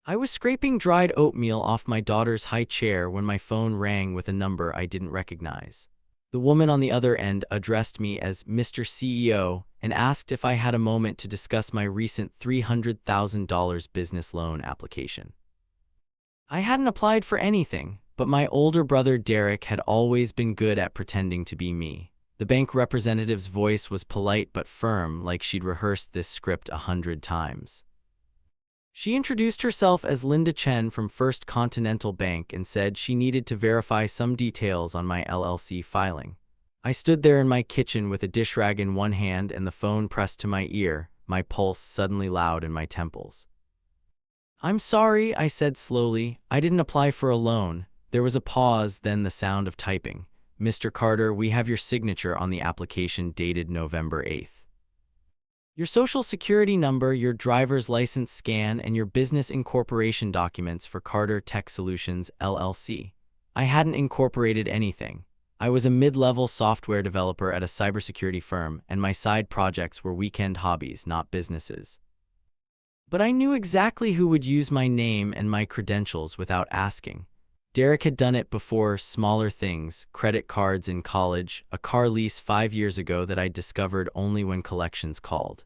I was scraping dried oatmeal off my daughter's high chair when my phone rang with a number I didn't recognize. The woman on the other end addressed me as Mr. CEO and asked if I had a moment to discuss my recent $300,000 business loan application. I hadn't applied for anything, but my older brother Derek had always been good at pretending to be me. The bank representative's voice was polite but firm, like she'd rehearsed this script 100 times. She introduced herself as Linda Chen from First Continental Bank and said she needed to verify some details on my LLC filing. I stood there in my kitchen with a dish rag in one hand and the phone pressed to my ear, my pulse suddenly loud in my temples. "I'm sorry," I said slowly. "I didn't apply for a loan." There was a pause, then the sound of typing. "Mr. Carter, we have your signature on the application dated November 8th. Your social security number, your driver's license scan, and your business incorporation documents for Carter Tech Solutions, LLC. I hadn't incorporated anything. I was a mid-level software developer at a cybersecurity firm, and my side projects were weekend hobbies, not businesses. But I knew exactly who would use my name and my credentials without asking. Derek had done it before, smaller things, credit cards in college, a car lease 5 years ago that I'd discovered only when collections called.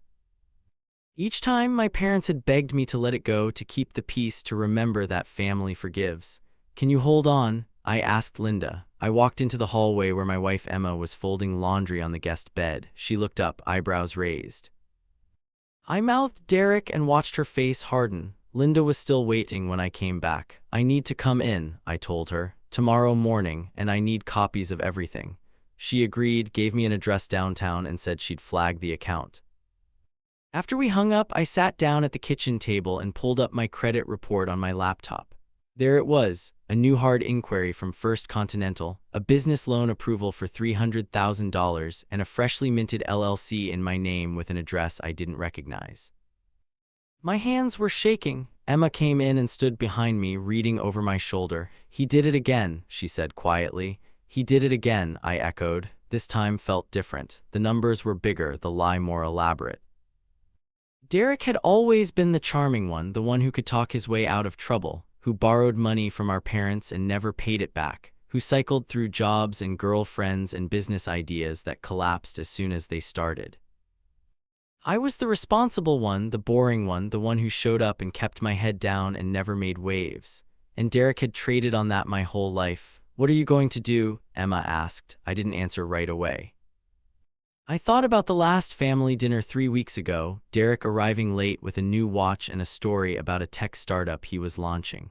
Each time my parents had begged me to let it go, to keep the peace, to remember that family forgives. "Can you hold on?" I asked Linda. I walked into the hallway where my wife Emma was folding laundry on the guest bed. She looked up, eyebrows raised. I mouthed Derek and watched her face harden. Linda was still waiting when I came back. "I need to come in," I told her, "tomorrow morning, and I need copies of everything." She agreed, gave me an address downtown, and said she'd flag the account. After we hung up, I sat down at the kitchen table and pulled up my credit report on my laptop. There it was, a new hard inquiry from First Continental, a business loan approval for $300,000, and a freshly minted LLC in my name with an address I didn't recognize. My hands were shaking. Emma came in and stood behind me, reading over my shoulder. "He did it again," she said quietly. "He did it again," I echoed. This time felt different. The numbers were bigger, the lie more elaborate. Derek had always been the charming one, the one who could talk his way out of trouble, who borrowed money from our parents and never paid it back, who cycled through jobs and girlfriends and business ideas that collapsed as soon as they started. I was the responsible one, the boring one, the one who showed up and kept my head down and never made waves. And Derek had traded on that my whole life. "What are you going to do?" Emma asked. I didn't answer right away. I thought about the last family dinner 3 weeks ago, Derek arriving late with a new watch and a story about a tech startup he was launching.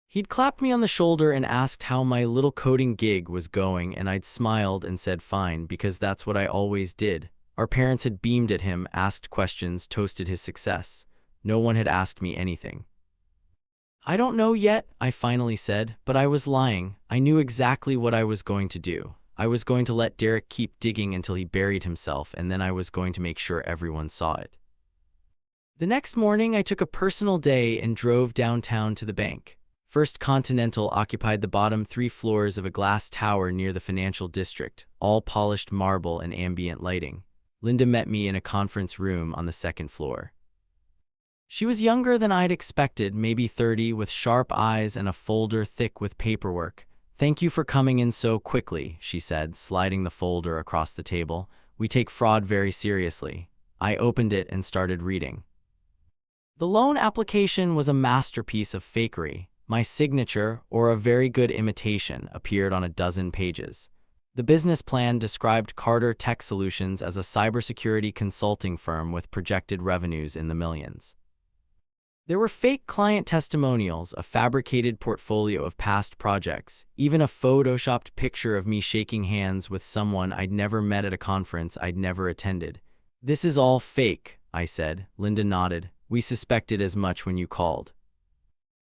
He'd clapped me on the shoulder and asked how my little coding gig was going, and I'd smiled and said fine, because that's what I always did. Our parents had beamed at him, asked questions, toasted his success. No one had asked me anything. "I don't know yet," I finally said, but I was lying. I knew exactly what I was going to do. I was going to let Derek keep digging until he buried himself, and then I was going to make sure everyone saw it. The next morning, I took a personal day and drove downtown to the bank. First Continental occupied the bottom 3 floors of a glass tower near the financial district, all polished marble and ambient lighting. Linda met me in a conference room on the 2nd floor. She was younger than I'd expected, maybe 30, with sharp eyes and a folder thick with paperwork. "Thank you for coming in so quickly," she said, sliding the folder across the table. "We take fraud very seriously." I opened it and started reading. The loan application was a masterpiece of fakery. My signature, or a very good imitation, appeared on a dozen pages. The business plan described Carter Tech Solutions as a cybersecurity consulting firm with projected revenues in the millions. There were fake client testimonials, a fabricated portfolio of past projects, even a photoshopped picture of me shaking hands with someone I'd never met at a conference I'd never attended. "This is all fake," I said. Linda nodded. "We suspected as much when you called.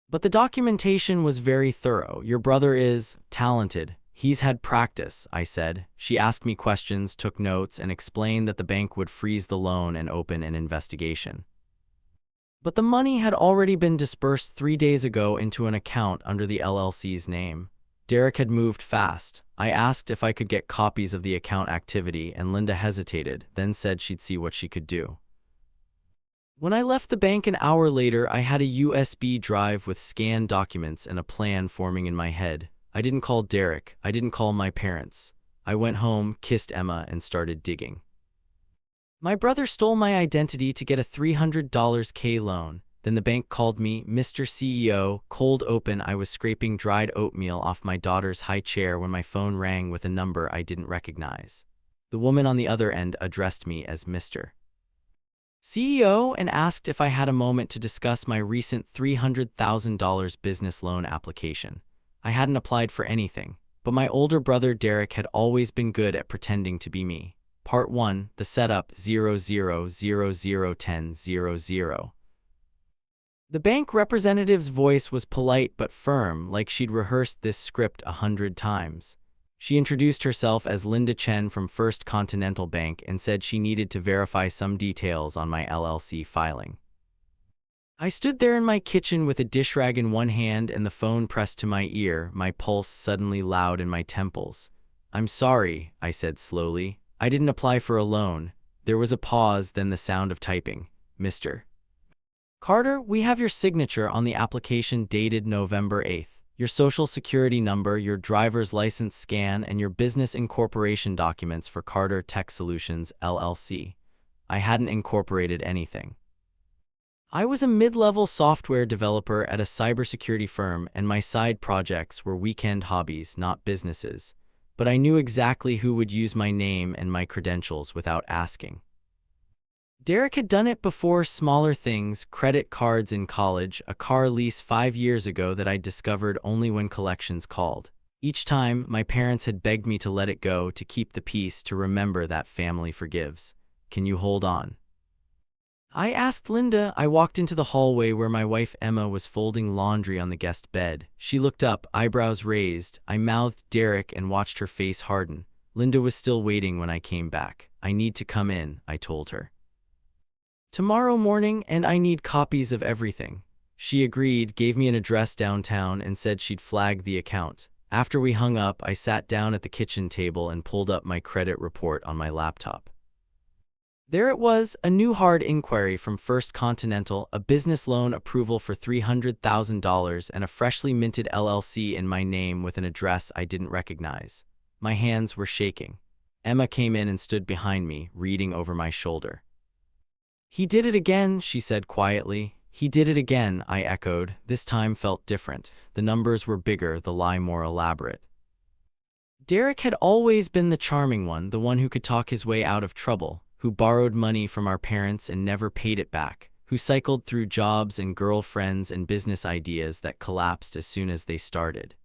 But the documentation was very thorough. Your brother is talented. He's had practice," I said. She asked me questions, took notes, and explained that the bank would freeze the loan and open an investigation. But the money had already been disbursed 3 days ago into an account under the LLC's name. Derek had moved fast. I asked if I could get copies of the account activity, and Linda hesitated, then said she'd see what she could do. When I left the bank an hour later, I had a USB drive with scanned documents and a plan forming in my head. I didn't call Derek. I didn't call my parents. I went home, kissed Emma, and started digging. My brother stole my identity to get a $300K loan. Then the bank called me, Mr. CEO, cold open. I was scraping dried oatmeal off my daughter's high chair when my phone rang with a number I didn't recognize. The woman on the other end addressed me as Mr. CEO and asked if I had a moment to discuss my recent $300,000 business loan application. I hadn't applied for anything, but my older brother Derek had always been good at pretending to be me. Part 1, the setup 00001000. The bank representative's voice was polite but firm, like she'd rehearsed this script 100 times. She introduced herself as Linda Chen from First Continental Bank and said she needed to verify some details on my LLC filing. I stood there in my kitchen with a dish rag in one hand and the phone pressed to my ear, my pulse suddenly loud in my temples. "I'm sorry," I said slowly. "I didn't apply for a loan." There was a pause, then the sound of typing. "Mr. Carter, we have your signature on the application dated November 8th. Your social security number, your driver's license scan, and your business incorporation documents for Carter Tech Solutions, LLC. I hadn't incorporated anything. I was a mid-level software developer at a cybersecurity firm, and my side projects were weekend hobbies, not businesses. But I knew exactly who would use my name and my credentials without asking. Derek had done it before: smaller things, credit cards in college, a car lease 5 years ago that I'd discovered only when collections called. Each time, my parents had begged me to let it go, to keep the peace, to remember that family forgives. "Can you hold on?" I asked Linda. I walked into the hallway where my wife Emma was folding laundry on the guest bed. She looked up, eyebrows raised. I mouthed Derek and watched her face harden. Linda was still waiting when I came back. "I need to come in," I told her. "Tomorrow morning, and I need copies of everything." She agreed, gave me an address downtown, and said she'd flag the account. After we hung up, I sat down at the kitchen table and pulled up my credit report on my laptop. There it was, a new hard inquiry from First Continental, a business loan approval for $300,000 and a freshly minted LLC in my name with an address I didn't recognize. My hands were shaking. Emma came in and stood behind me, reading over my shoulder. "He did it again," she said quietly. "He did it again," I echoed. This time felt different. The numbers were bigger, the lie more elaborate. Derek had always been the charming one, the one who could talk his way out of trouble, who borrowed money from our parents and never paid it back, who cycled through jobs and girlfriends and business ideas that collapsed as soon as they started.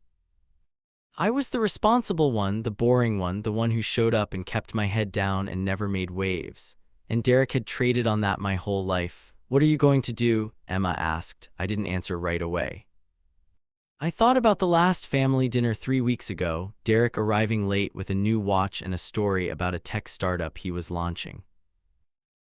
I was the responsible one, the boring one, the one who showed up and kept my head down and never made waves. And Derek had traded on that my whole life. "What are you going to do?" Emma asked. I didn't answer right away. I thought about the last family dinner 3 weeks ago, Derek arriving late with a new watch and a story about a tech startup he was launching.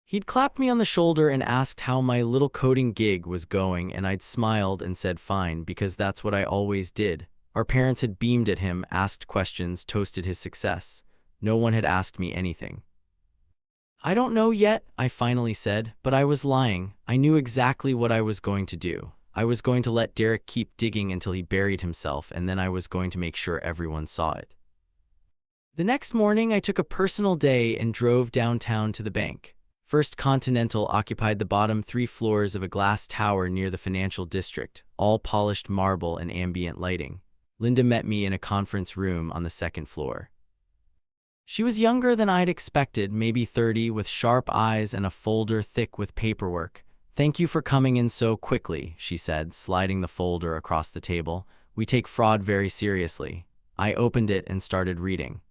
He'd clapped me on the shoulder and asked how my little coding gig was going, and I'd smiled and said fine, because that's what I always did. Our parents had beamed at him, asked questions, toasted his success. No one had asked me anything. "I don't know yet," I finally said, but I was lying. I knew exactly what I was going to do. I was going to let Derek keep digging until he buried himself, and then I was going to make sure everyone saw it. The next morning, I took a personal day and drove downtown to the bank. First Continental occupied the bottom 3 floors of a glass tower near the financial district, all polished marble and ambient lighting. Linda met me in a conference room on the 2nd floor. She was younger than I'd expected, maybe 30, with sharp eyes and a folder thick with paperwork. "Thank you for coming in so quickly," she said, sliding the folder across the table. "We take fraud very seriously." I opened it and started reading.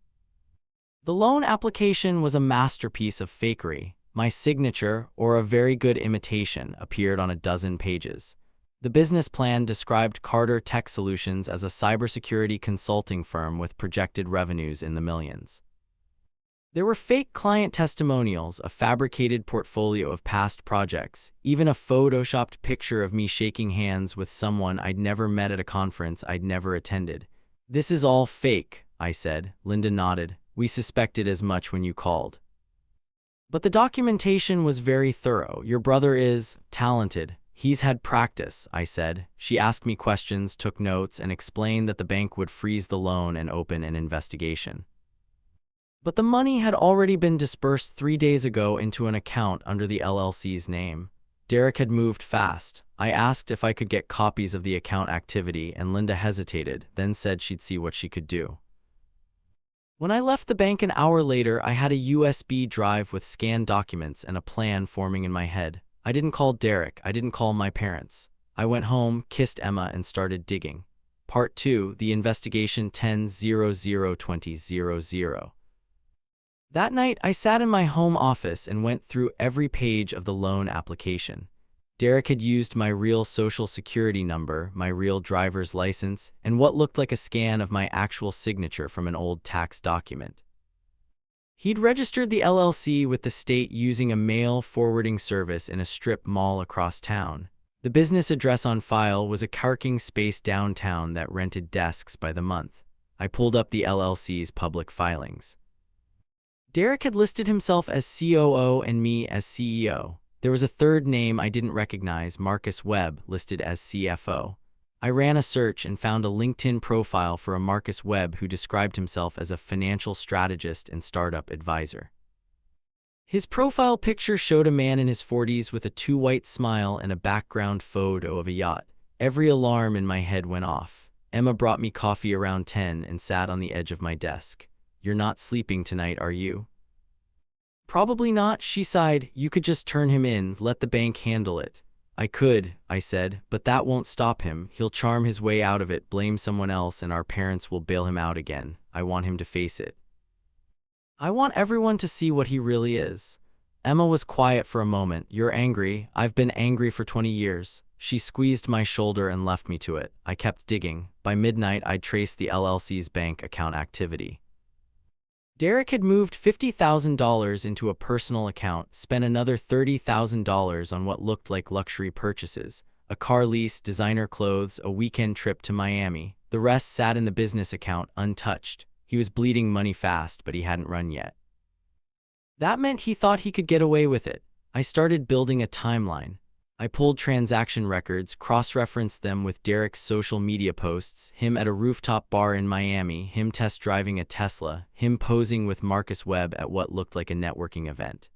The loan application was a masterpiece of fakery. My signature, or a very good imitation, appeared on a dozen pages. The business plan described Carter Tech Solutions as a cybersecurity consulting firm with projected revenues in the millions. There were fake client testimonials, a fabricated portfolio of past projects, even a photoshopped picture of me shaking hands with someone I'd never met at a conference I'd never attended. "This is all fake," I said. Linda nodded. "We suspected as much when you called." But the documentation was very thorough. Your brother is talented. He's had practice, I said. She asked me questions, took notes, and explained that the bank would freeze the loan and open an investigation. But the money had already been disbursed 3 days ago into an account under the LLC's name. Derek had moved fast. I asked if I could get copies of the account activity, and Linda hesitated, then said she'd see what she could do. When I left the bank an hour later, I had a USB drive with scanned documents and a plan forming in my head. I didn't call Derek. I didn't call my parents. I went home, kissed Emma, and started digging. Part 2, the investigation 10-00-2000. That night, I sat in my home office and went through every page of the loan application. Derek had used my real social security number, my real driver's license, and what looked like a scan of my actual signature from an old tax document. He'd registered the LLC with the state using a mail forwarding service in a strip mall across town. The business address on file was a parking space downtown that rented desks by the month. I pulled up the LLC's public filings. Derek had listed himself as COO and me as CEO. There was a third name I didn't recognize, Marcus Webb, listed as CFO. I ran a search and found a LinkedIn profile for a Marcus Webb who described himself as a financial strategist and startup advisor. His profile picture showed a man in his 40s with a too white smile and a background photo of a yacht. Every alarm in my head went off. Emma brought me coffee around 10 and sat on the edge of my desk. "You're not sleeping tonight, are you?" "Probably not," she sighed. "You could just turn him in, let the bank handle it." "I could," I said, "but that won't stop him. He'll charm his way out of it, blame someone else, and our parents will bail him out again. I want him to face it. I want everyone to see what he really is." Emma was quiet for a moment. "You're angry. I've been angry for 20 years. She squeezed my shoulder and left me to it. I kept digging. By midnight, I'd traced the LLC's bank account activity. Derek had moved $50,000 into a personal account, spent another $30,000 on what looked like luxury purchases, a car lease, designer clothes, a weekend trip to Miami. The rest sat in the business account, untouched. He was bleeding money fast, but he hadn't run yet. That meant he thought he could get away with it. I started building a timeline. I pulled transaction records, cross-referenced them with Derek's social media posts, him at a rooftop bar in Miami, him test driving a Tesla, him posing with Marcus Webb at what looked like a networking event.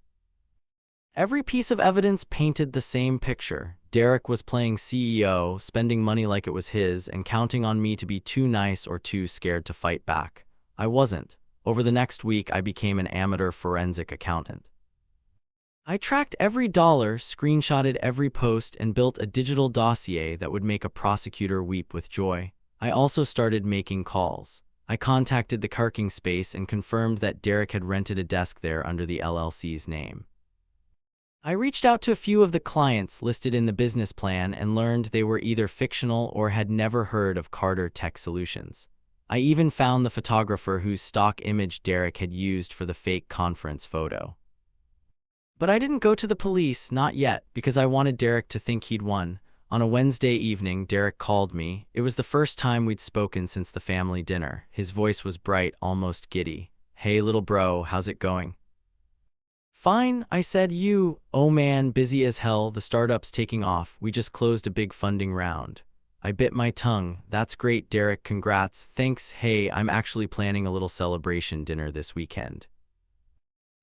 Every piece of evidence painted the same picture. Derek was playing CEO, spending money like it was his, and counting on me to be too nice or too scared to fight back. I wasn't. Over the next week, I became an amateur forensic accountant. I tracked every dollar, screenshotted every post, and built a digital dossier that would make a prosecutor weep with joy. I also started making calls. I contacted the parking space and confirmed that Derek had rented a desk there under the LLC's name. I reached out to a few of the clients listed in the business plan and learned they were either fictional or had never heard of Carter Tech Solutions. I even found the photographer whose stock image Derek had used for the fake conference photo. But I didn't go to the police, not yet, because I wanted Derek to think he'd won. On a Wednesday evening, Derek called me. It was the first time we'd spoken since the family dinner. His voice was bright, almost giddy. "Hey, little bro, how's it going?" "Fine," I said. "You?" "Oh man, busy as hell. The startup's taking off. We just closed a big funding round." I bit my tongue. "That's great, Derek. Congrats." "Thanks. Hey, I'm actually planning a little celebration dinner this weekend.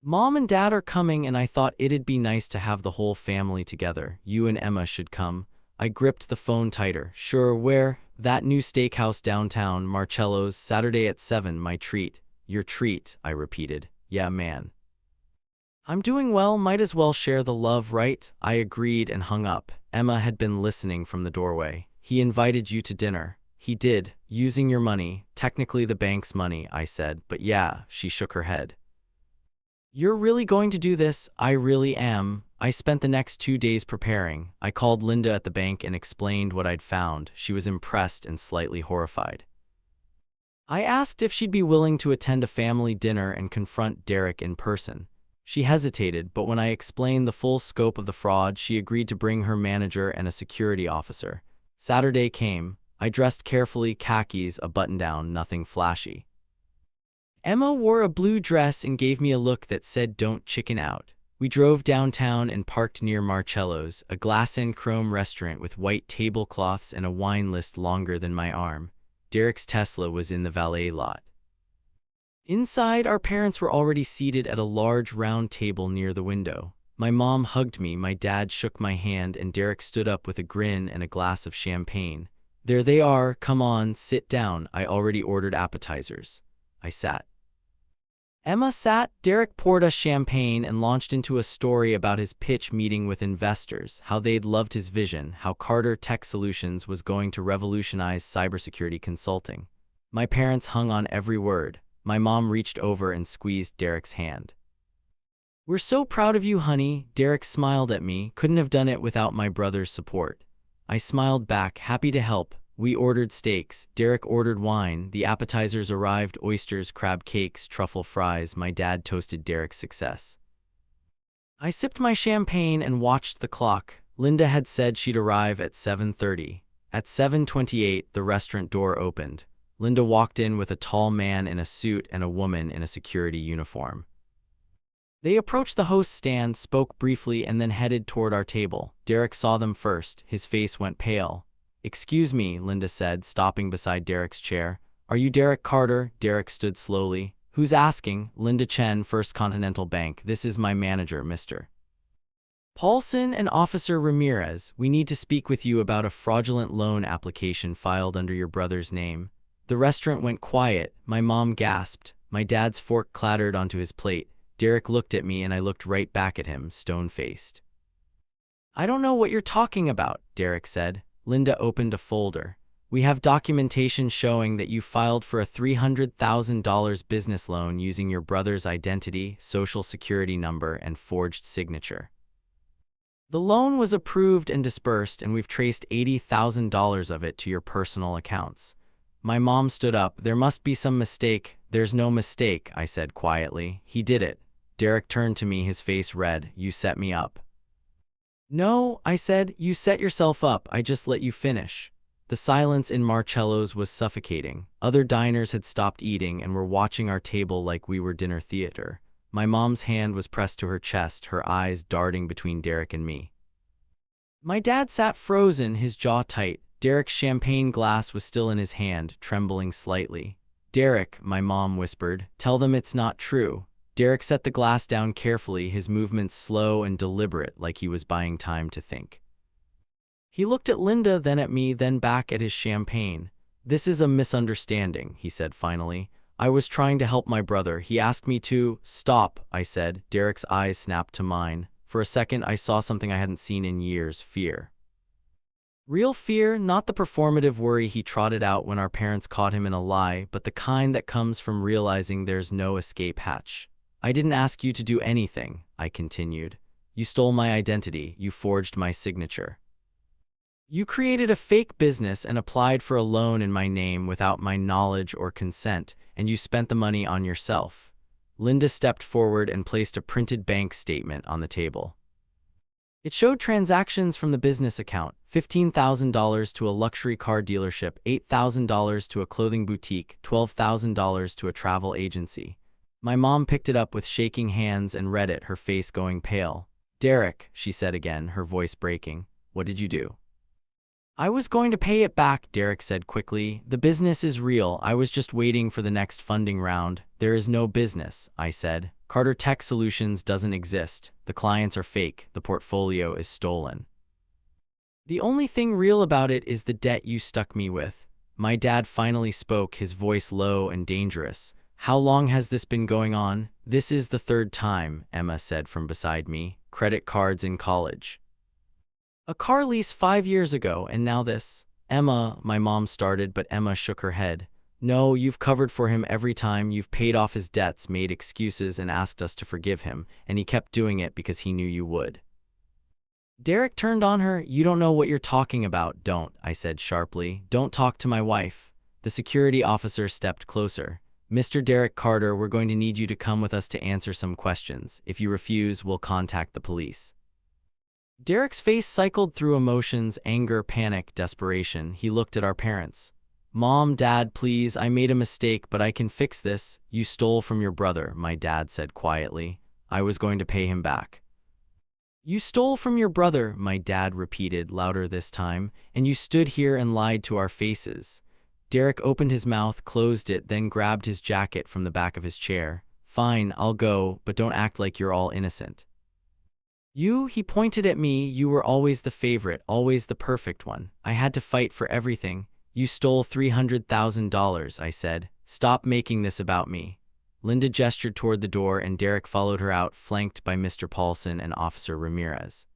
Mom and Dad are coming, and I thought it'd be nice to have the whole family together. You and Emma should come." I gripped the phone tighter. "Sure, where?" "That new steakhouse downtown, Marcello's, Saturday at 7, my treat." "Your treat," I repeated. "Yeah, man. I'm doing well, might as well share the love, right?" I agreed and hung up. Emma had been listening from the doorway. "He invited you to dinner." "He did, using your money, technically the bank's money," I said. "But yeah," she shook her head. "You're really going to do this?" "I really am." I spent the next 2 days preparing. I called Linda at the bank and explained what I'd found. She was impressed and slightly horrified. I asked if she'd be willing to attend a family dinner and confront Derek in person. She hesitated, but when I explained the full scope of the fraud, she agreed to bring her manager and a security officer. Saturday came. I dressed carefully, khakis, a button-down, nothing flashy. Emma wore a blue dress and gave me a look that said, "Don't chicken out." We drove downtown and parked near Marcello's, a glass-and-chrome restaurant with white tablecloths and a wine list longer than my arm. Derek's Tesla was in the valet lot. Inside, our parents were already seated at a large round table near the window. My mom hugged me, my dad shook my hand, and Derek stood up with a grin and a glass of champagne. There they are, come on, sit down, I already ordered appetizers. I sat. Emma sat. Derek poured us champagne and launched into a story about his pitch meeting with investors, how they'd loved his vision, how Carter Tech Solutions was going to revolutionize cybersecurity consulting. My parents hung on every word. My mom reached over and squeezed Derek's hand. We're so proud of you, honey. Derek smiled at me. Couldn't have done it without my brother's support. I smiled back, happy to help. We ordered steaks. Derek ordered wine. The appetizers arrived: oysters, crab cakes, truffle fries. My dad toasted Derek's success. I sipped my champagne and watched the clock. Linda had said she'd arrive at 7:30. At 7:28, the restaurant door opened. Linda walked in with a tall man in a suit and a woman in a security uniform. They approached the host's stand, spoke briefly, and then headed toward our table. Derek saw them first. His face went pale. "Excuse me," Linda said, stopping beside Derek's chair. "Are you Derek Carter?" Derek stood slowly. "Who's asking?" "Linda Chen, First Continental Bank. This is my manager, Mr. Paulson and Officer Ramirez. We need to speak with you about a fraudulent loan application filed under your brother's name." The restaurant went quiet. My mom gasped. My dad's fork clattered onto his plate. Derek looked at me and I looked right back at him, stone-faced. "I don't know what you're talking about," Derek said. Linda opened a folder. "We have documentation showing that you filed for a $300,000 business loan using your brother's identity, social security number, and forged signature. The loan was approved and disbursed, and we've traced $80,000 of it to your personal accounts." My mom stood up. "There must be some mistake." "There's no mistake," I said quietly. "He did it." Derek turned to me, his face red. "You set me up." "No," I said, "you set yourself up. I just let you finish." The silence in Marcello's was suffocating. Other diners had stopped eating and were watching our table like we were dinner theater. My mom's hand was pressed to her chest, her eyes darting between Derek and me. My dad sat frozen, his jaw tight. Derek's champagne glass was still in his hand, trembling slightly. "Derek," my mom whispered, "tell them it's not true." Derek set the glass down carefully, his movements slow and deliberate, like he was buying time to think. He looked at Linda, then at me, then back at his champagne. "This is a misunderstanding," he said finally. "I was trying to help my brother. He asked me to—" "Stop," I said. Derek's eyes snapped to mine. For a second, I saw something I hadn't seen in years: fear. Real fear, not the performative worry he trotted out when our parents caught him in a lie, but the kind that comes from realizing there's no escape hatch. "I didn't ask you to do anything," I continued. "You stole my identity. You forged my signature. You created a fake business and applied for a loan in my name without my knowledge or consent, and you spent the money on yourself." Linda stepped forward and placed a printed bank statement on the table. It showed transactions from the business account: $15,000 to a luxury car dealership, $8,000 to a clothing boutique, $12,000 to a travel agency. My mom picked it up with shaking hands and read it, her face going pale. "Derek," she said again, her voice breaking, "what did you do?" "I was going to pay it back," Derek said quickly. "The business is real. I was just waiting for the next funding round." "There is no business," I said. "Carter Tech Solutions doesn't exist. The clients are fake. The portfolio is stolen. The only thing real about it is the debt you stuck me with." My dad finally spoke, his voice low and dangerous. "How long has this been going on?" "This is the third time," Emma said from beside me. "Credit cards in college. A car lease 5 years ago, and now this." "Emma," my mom started, but Emma shook her head. "No, you've covered for him every time. You've paid off his debts, made excuses, and asked us to forgive him, and he kept doing it because he knew you would." Derek turned on her. "You don't know what you're talking about." "Don't," I said sharply. "Don't talk to my wife." The security officer stepped closer. "Mr. Derek Carter, we're going to need you to come with us to answer some questions. If you refuse, we'll contact the police." Derek's face cycled through emotions: anger, panic, desperation. He looked at our parents. "Mom, Dad, please, I made a mistake, but I can fix this." "You stole from your brother," my dad said quietly. "I was going to pay him back." You stole from your brother, my dad repeated, louder this time, and you stood here and lied to our faces. Derek opened his mouth, closed it, then grabbed his jacket from the back of his chair. Fine, I'll go, but don't act like you're all innocent. He pointed at me, you were always the favorite, always the perfect one. I had to fight for everything. You stole $300,000, I said. Stop making this about me. Linda gestured toward the door and Derek followed her out, flanked by Mr. Paulson and Officer Ramirez.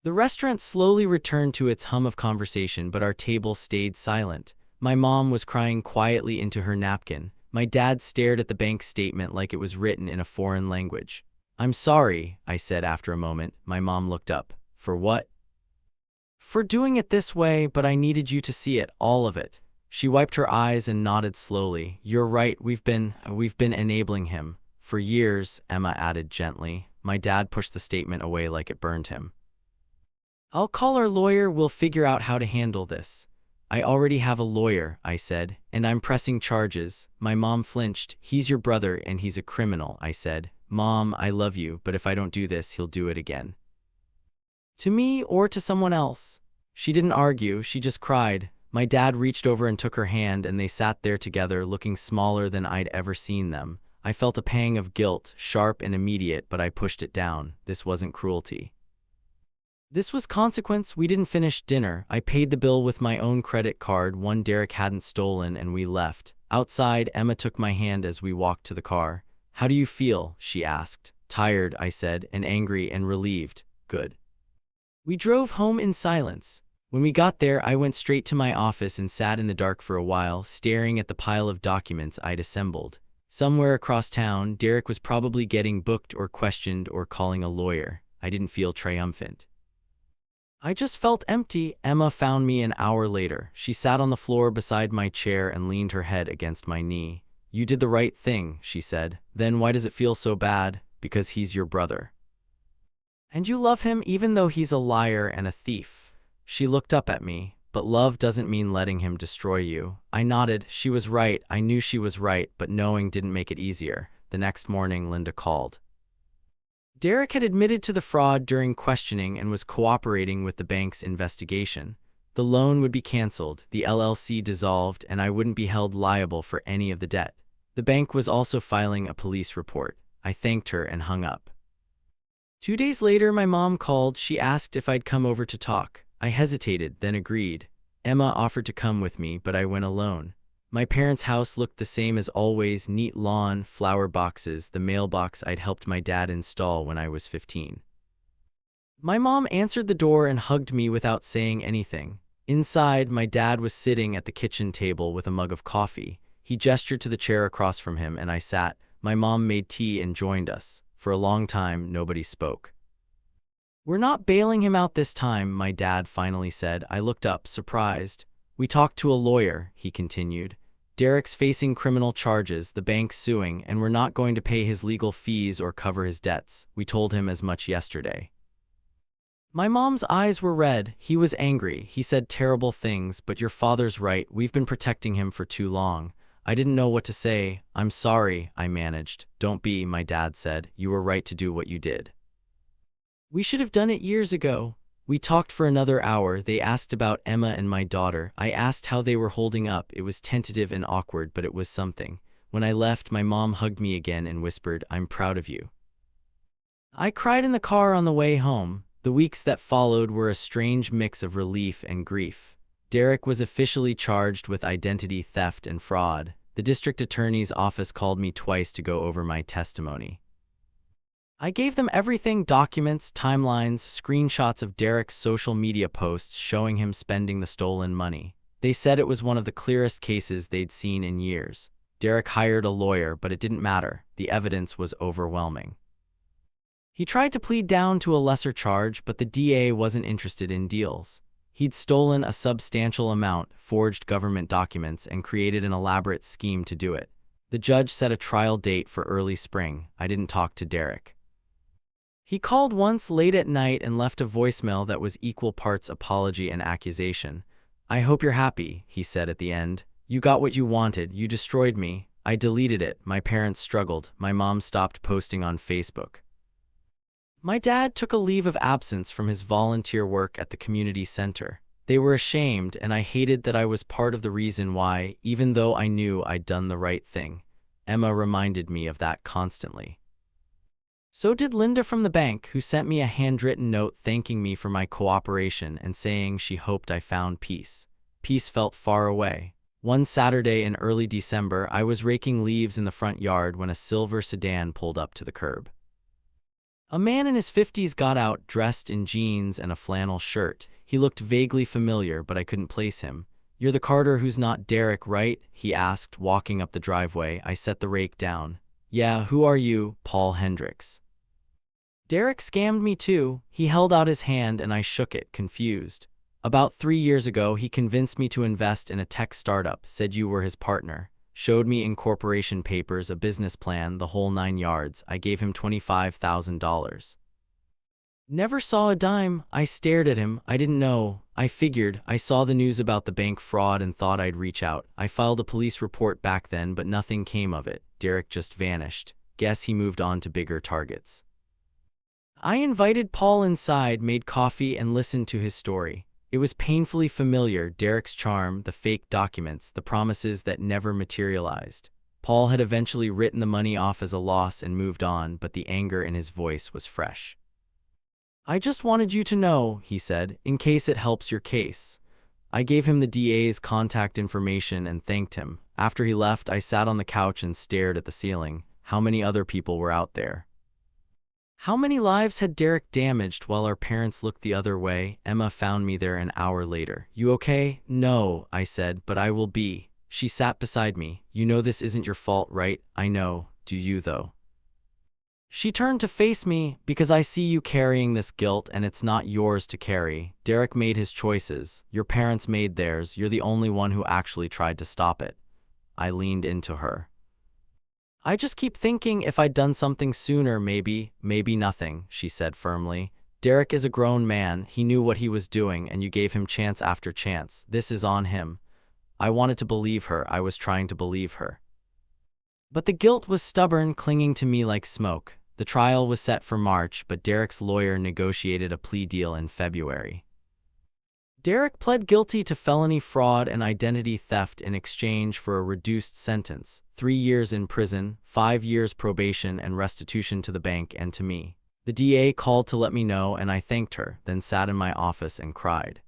The restaurant slowly returned to its hum of conversation, but our table stayed silent. My mom was crying quietly into her napkin. My dad stared at the bank statement like it was written in a foreign language. I'm sorry, I said after a moment. My mom looked up. For what? For doing it this way, but I needed you to see it, all of it. She wiped her eyes and nodded slowly. You're right, we've been enabling him. For years, Emma added gently. My dad pushed the statement away like it burned him. I'll call our lawyer, we'll figure out how to handle this. I already have a lawyer, I said, and I'm pressing charges. My mom flinched. He's your brother and he's a criminal, I said. Mom, I love you, but if I don't do this, he'll do it again. To me or to someone else. She didn't argue, she just cried. My dad reached over and took her hand and they sat there together, looking smaller than I'd ever seen them. I felt a pang of guilt, sharp and immediate, but I pushed it down. This wasn't cruelty. This was consequence. We didn't finish dinner. I paid the bill with my own credit card, one Derek hadn't stolen, and we left. Outside, Emma took my hand as we walked to the car. How do you feel? She asked. Tired, I said, and angry and relieved. Good. We drove home in silence. When we got there, I went straight to my office and sat in the dark for a while, staring at the pile of documents I'd assembled. Somewhere across town, Derek was probably getting booked or questioned or calling a lawyer. I didn't feel triumphant. I just felt empty. Emma found me an hour later. She sat on the floor beside my chair and leaned her head against my knee. You did the right thing, she said. Then why does it feel so bad? Because he's your brother. And you love him even though he's a liar and a thief. She looked up at me. But love doesn't mean letting him destroy you. I nodded. She was right. I knew she was right, but knowing didn't make it easier. The next morning, Linda called. Derek had admitted to the fraud during questioning and was cooperating with the bank's investigation. The loan would be canceled, the LLC dissolved, and I wouldn't be held liable for any of the debt. The bank was also filing a police report. I thanked her and hung up. 2 days later, my mom called. She asked if I'd come over to talk. I hesitated, then agreed. Emma offered to come with me, but I went alone. My parents' house looked the same as always, neat lawn, flower boxes, the mailbox I'd helped my dad install when I was 15. My mom answered the door and hugged me without saying anything. Inside, my dad was sitting at the kitchen table with a mug of coffee. He gestured to the chair across from him and I sat. My mom made tea and joined us. For a long time, nobody spoke. We're not bailing him out this time, my dad finally said. I looked up, surprised. We talked to a lawyer, he continued. Derek's facing criminal charges, the bank's suing, and we're not going to pay his legal fees or cover his debts. We told him as much yesterday. My mom's eyes were red. He was angry. He said terrible things, but your father's right. We've been protecting him for too long. I didn't know what to say. I'm sorry, I managed. Don't be, my dad said. You were right to do what you did. We should have done it years ago. We talked for another hour. They asked about Emma and my daughter. I asked how they were holding up. It was tentative and awkward, but it was something. When I left, my mom hugged me again and whispered, I'm proud of you. I cried in the car on the way home. The weeks that followed were a strange mix of relief and grief. Derek was officially charged with identity theft and fraud. The district attorney's office called me twice to go over my testimony. I gave them everything: documents, timelines, screenshots of Derek's social media posts showing him spending the stolen money. They said it was one of the clearest cases they'd seen in years. Derek hired a lawyer, but it didn't matter. The evidence was overwhelming. He tried to plead down to a lesser charge, but the DA wasn't interested in deals. He'd stolen a substantial amount, forged government documents, and created an elaborate scheme to do it. The judge set a trial date for early spring. I didn't talk to Derek. He called once late at night and left a voicemail that was equal parts apology and accusation. I hope you're happy, he said at the end. You got what you wanted. You destroyed me. I deleted it. My parents struggled. My mom stopped posting on Facebook. My dad took a leave of absence from his volunteer work at the community center. They were ashamed, and I hated that I was part of the reason why, even though I knew I'd done the right thing. Emma reminded me of that constantly. So did Linda from the bank, who sent me a handwritten note thanking me for my cooperation and saying she hoped I found peace. Peace felt far away. One Saturday in early December, I was raking leaves in the front yard when a silver sedan pulled up to the curb. A man in his 50s got out, dressed in jeans and a flannel shirt. He looked vaguely familiar, but I couldn't place him. "You're the carter who's not Derek, right?" he asked, walking up the driveway. I set the rake down. "Yeah, who are you?" "Paul Hendricks." "Derek scammed me too." He held out his hand and I shook it, confused. "About 3 years ago, he convinced me to invest in a tech startup, said you were his partner. Showed me incorporation papers, a business plan, the whole 9 yards. I gave him $25,000. Never saw a dime." I stared at him. I didn't know. I figured. I saw the news about the bank fraud and thought I'd reach out. I filed a police report back then, but nothing came of it. Derek just vanished. Guess he moved on to bigger targets. I invited Paul inside, made coffee, and listened to his story. It was painfully familiar: Derek's charm, the fake documents, the promises that never materialized. Paul had eventually written the money off as a loss and moved on, but the anger in his voice was fresh. "I just wanted you to know," he said, "in case it helps your case." I gave him the DA's contact information and thanked him. After he left, I sat on the couch and stared at the ceiling. How many other people were out there? How many lives had Derek damaged while our parents looked the other way? Emma found me there an hour later. "You okay?" "No," I said, "but I will be." She sat beside me. "You know this isn't your fault, right?" "I know. Do you, though?" She turned to face me. "Because I see you carrying this guilt, and it's not yours to carry. Derek made his choices. Your parents made theirs. You're the only one who actually tried to stop it." I leaned into her. "I just keep thinking if I'd done something sooner, maybe nothing," she said firmly. "Derek is a grown man. He knew what he was doing, and you gave him chance after chance. This is on him." I wanted to believe her. I was trying to believe her. But the guilt was stubborn, clinging to me like smoke. The trial was set for March, but Derek's lawyer negotiated a plea deal in February. Derek pled guilty to felony fraud and identity theft in exchange for a reduced sentence: 3 years in prison, 5 years probation, and restitution to the bank and to me. The DA called to let me know, and I thanked her, then sat in my office and cried.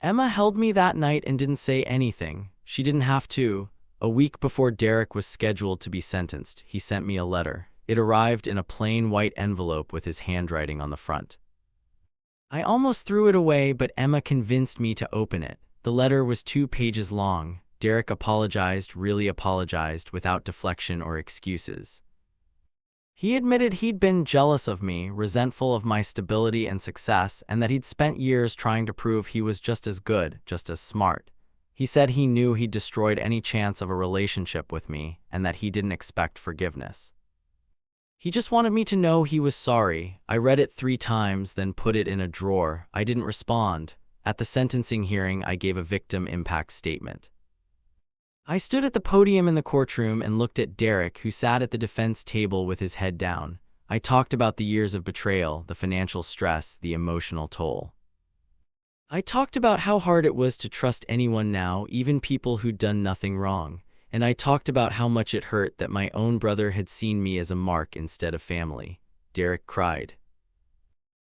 Emma held me that night and didn't say anything. She didn't have to. A week before Derek was scheduled to be sentenced, he sent me a letter. It arrived in a plain white envelope with his handwriting on the front. I almost threw it away, but Emma convinced me to open it. The letter was 2 pages long. Derek apologized, really apologized, without deflection or excuses. He admitted he'd been jealous of me, resentful of my stability and success, and that he'd spent years trying to prove he was just as good, just as smart. He said he knew he'd destroyed any chance of a relationship with me, and that he didn't expect forgiveness. He just wanted me to know he was sorry. I read it 3 times, then put it in a drawer. I didn't respond. At the sentencing hearing, I gave a victim impact statement. I stood at the podium in the courtroom and looked at Derek, who sat at the defense table with his head down. I talked about the years of betrayal, the financial stress, the emotional toll. I talked about how hard it was to trust anyone now, even people who'd done nothing wrong. And I talked about how much it hurt that my own brother had seen me as a mark instead of family. Derek cried.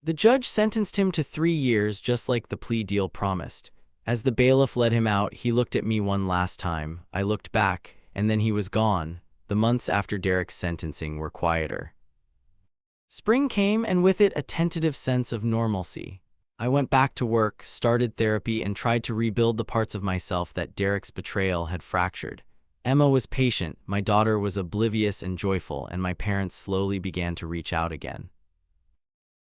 The judge sentenced him to 3 years, just like the plea deal promised. As the bailiff let him out, he looked at me one last time. I looked back, and then he was gone. The months after Derek's sentencing were quieter. Spring came, and with it a tentative sense of normalcy. I went back to work, started therapy, and tried to rebuild the parts of myself that Derek's betrayal had fractured. Emma was patient, my daughter was oblivious and joyful, and my parents slowly began to reach out again.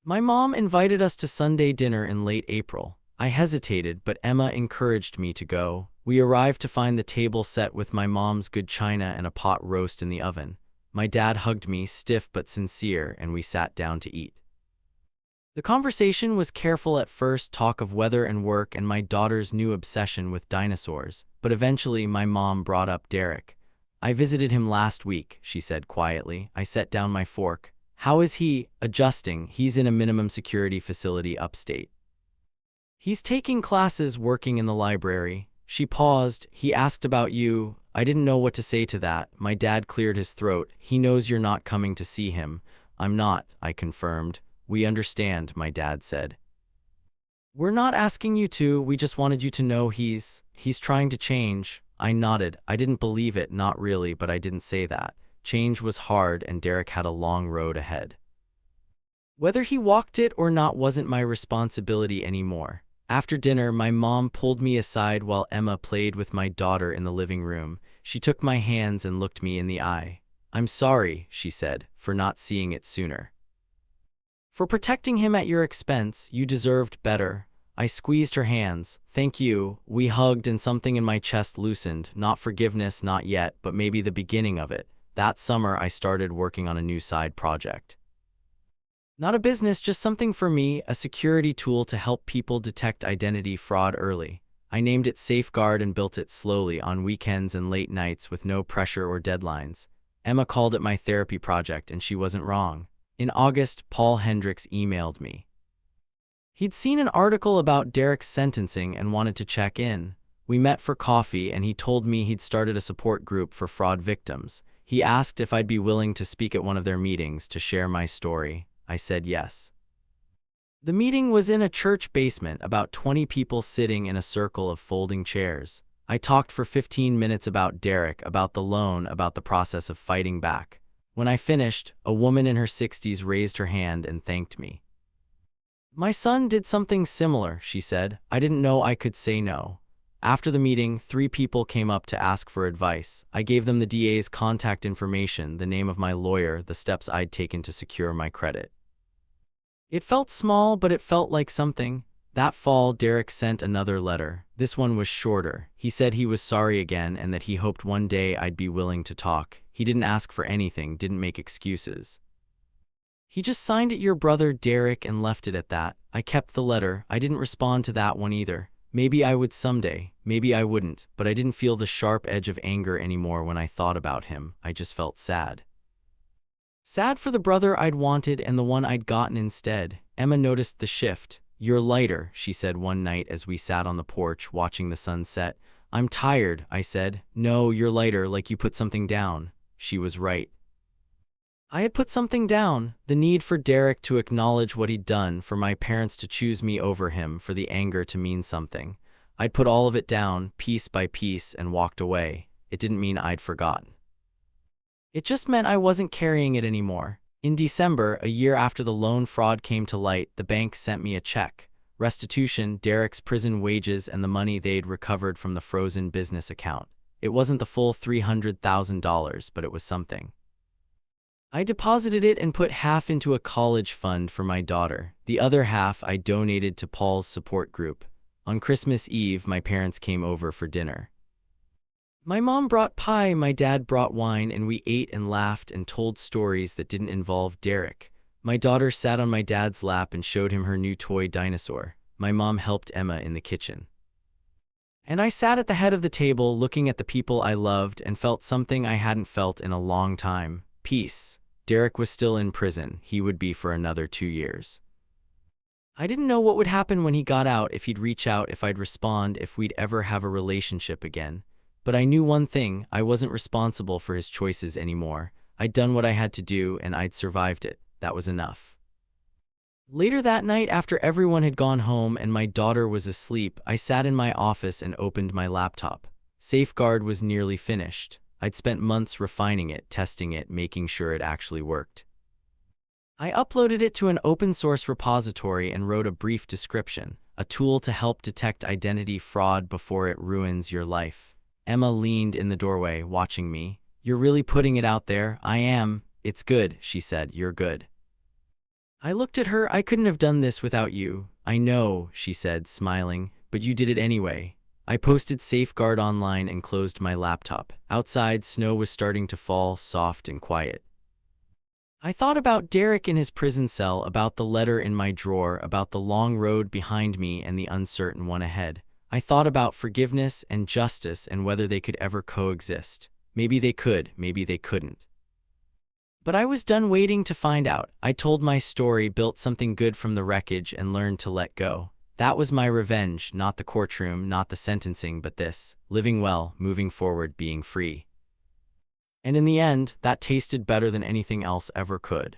My mom invited us to Sunday dinner in late April. I hesitated, but Emma encouraged me to go. We arrived to find the table set with my mom's good china and a pot roast in the oven. My dad hugged me, stiff but sincere, and we sat down to eat. The conversation was careful at first, talk of weather and work and my daughter's new obsession with dinosaurs, but eventually my mom brought up Derek. "I visited him last week," she said quietly. I set down my fork. How is he? Adjusting. He's in a minimum security facility upstate. He's taking classes, working in the library. She paused. He asked about you. I didn't know what to say to that. My dad cleared his throat. He knows you're not coming to see him. I'm not, I confirmed. We understand, my dad said. We're not asking you to, we just wanted you to know he's trying to change. I nodded. I didn't believe it, not really, but I didn't say that. Change was hard and Derek had a long road ahead. Whether he walked it or not wasn't my responsibility anymore. After dinner, my mom pulled me aside while Emma played with my daughter in the living room. She took my hands and looked me in the eye. I'm sorry, she said, for not seeing it sooner. For protecting him at your expense, you deserved better. I squeezed her hands. Thank you. We hugged and something in my chest loosened. Not forgiveness, not yet, but maybe the beginning of it. That summer, I started working on a new side project. Not a business, just something for me, a security tool to help people detect identity fraud early. I named it Safeguard and built it slowly on weekends and late nights with no pressure or deadlines. Emma called it my therapy project, and she wasn't wrong. In August, Paul Hendricks emailed me. He'd seen an article about Derek's sentencing and wanted to check in. We met for coffee and he told me he'd started a support group for fraud victims. He asked if I'd be willing to speak at one of their meetings to share my story. I said yes. The meeting was in a church basement, about 20 people sitting in a circle of folding chairs. I talked for 15 minutes about Derek, about the loan, about the process of fighting back. When I finished, a woman in her 60s raised her hand and thanked me. My son did something similar, she said. I didn't know I could say no. After the meeting, 3 people came up to ask for advice. I gave them the DA's contact information, the name of my lawyer, the steps I'd taken to secure my credit. It felt small, but it felt like something. That fall, Derek sent another letter. This one was shorter. He said he was sorry again and that he hoped one day I'd be willing to talk. He didn't ask for anything, didn't make excuses. He just signed it your brother Derek and left it at that. I kept the letter. I didn't respond to that one either. Maybe I would someday, maybe I wouldn't, but I didn't feel the sharp edge of anger anymore when I thought about him. I just felt sad. Sad for the brother I'd wanted and the one I'd gotten instead. Emma noticed the shift. You're lighter, she said one night as we sat on the porch watching the sun set. I'm tired, I said. No, you're lighter, like you put something down. She was right. I had put something down, the need for Derek to acknowledge what he'd done, for my parents to choose me over him, for the anger to mean something. I'd put all of it down, piece by piece, and walked away. It didn't mean I'd forgotten. It just meant I wasn't carrying it anymore. In December, a year after the loan fraud came to light, the bank sent me a check. Restitution, Derek's prison wages, and the money they'd recovered from the frozen business account. It wasn't the full $300,000, but it was something. I deposited it and put half into a college fund for my daughter. The other half I donated to Paul's support group. On Christmas Eve, my parents came over for dinner. My mom brought pie, my dad brought wine, and we ate and laughed and told stories that didn't involve Derek. My daughter sat on my dad's lap and showed him her new toy dinosaur. My mom helped Emma in the kitchen. And I sat at the head of the table looking at the people I loved and felt something I hadn't felt in a long time. Peace. Derek was still in prison. He would be for another 2 years. I didn't know what would happen when he got out, if he'd reach out, if I'd respond, if we'd ever have a relationship again. But I knew one thing, I wasn't responsible for his choices anymore. I'd done what I had to do and I'd survived it. That was enough. Later that night, after everyone had gone home and my daughter was asleep, I sat in my office and opened my laptop. Safeguard was nearly finished. I'd spent months refining it, testing it, making sure it actually worked. I uploaded it to an open-source repository and wrote a brief description, a tool to help detect identity fraud before it ruins your life. Emma leaned in the doorway, watching me. You're really putting it out there? I am. It's good, she said. You're good. I looked at her. I couldn't have done this without you. I know, she said, smiling, but you did it anyway. I posted Safeguard online and closed my laptop. Outside, snow was starting to fall, soft and quiet. I thought about Derek in his prison cell, about the letter in my drawer, about the long road behind me and the uncertain one ahead. I thought about forgiveness and justice and whether they could ever coexist. Maybe they could, maybe they couldn't. But I was done waiting to find out. I told my story, built something good from the wreckage, and learned to let go. That was my revenge, not the courtroom, not the sentencing, but this: living well, moving forward, being free. And in the end, that tasted better than anything else ever could.